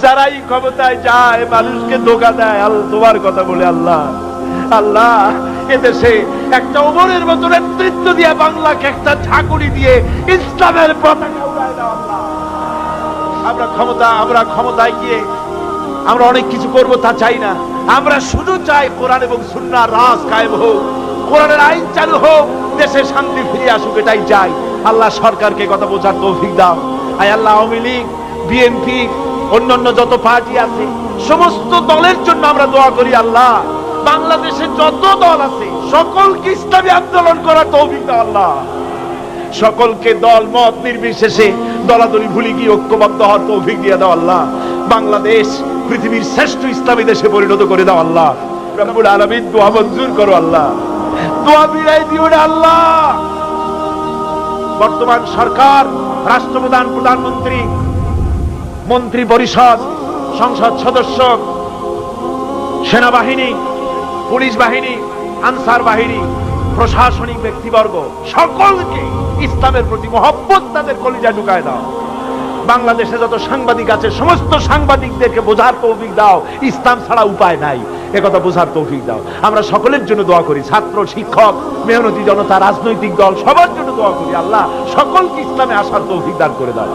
যারাই ক্ষমতায় যায় মানুষকে ধোঁকা দেয় তোমার কথা বলে আল্লাহ। আল্লাহ এদেশে একটা ওমরের মতো নেতৃত্ব দিয়ে বাংলাকে একটা ঝাঁকুনি দিয়ে ইসলামের পতাকা উড়ায় দাও আল্লাহ। আমরা ক্ষমতায় গিয়ে আমরা অনেক কিছু করব তা চাই না। আমরা শুধু চাই কোরআন এবং সুন্নাহর রাজ কায়েম হোক, কোরআনের আইন চালু হোক, দেশে শান্তি ফিরে আসুক, এটাই চাই। আল্লাহ সরকারকে কথা বোঝার তৌফিক দাও। আয় আল্লাহ, আওয়ামী লীগ, বিএনপি, অন্যান্য যত পার্টি আছে সমস্ত দলের জন্য আমরা দোয়া করি। আল্লাহ বাংলাদেশে যত দল আছে সকলকে ইসলামী আন্দোলন করার তৌফিক দাও আল্লাহ। সকলকে দল মত নির্বিশেষে দলাদলি ভুলে গিয়ে ঐক্যবদ্ধ হওয়ার তৌফিক দিয়ে দাও আল্লাহ। বাংলাদেশ পৃথিবীর শ্রেষ্ঠ ইসলামী দেশে পরিণত করে দাও আল্লাহ। রব্বুল আলামিন দোয়া মঞ্জুর করো আল্লাহ, দোয়া বিরাই দিও না আল্লাহ। বর্তমান সরকার, রাষ্ট্রপ্রধান, প্রধানমন্ত্রী, মন্ত্রী পরিষদ, সংসদ সদস্য, সেনাবাহিনী, পুলিশ বাহিনী, আনসার বাহিনী, প্রশাসনিক ব্যক্তিবর্গ সকলকে ইসলামের প্রতি মহব্বত তাদের কলিজা ঢুকায় দাও। বাংলাদেশে যত সাংবাদিক আছে সমস্ত সাংবাদিকদেরকে বোঝার তৌফিক দাও, ইসলাম ছাড়া উপায় নাই, একথা বোঝার তৌফিক দাও। আমরা সকলের জন্য দোয়া করি, ছাত্র, শিক্ষক, মেহনতি জনতা, রাজনৈতিক দল, সবার জন্য দোয়া করি। আল্লাহ সকলকে ইসলামে আসার তৌফিক দান করে দাও।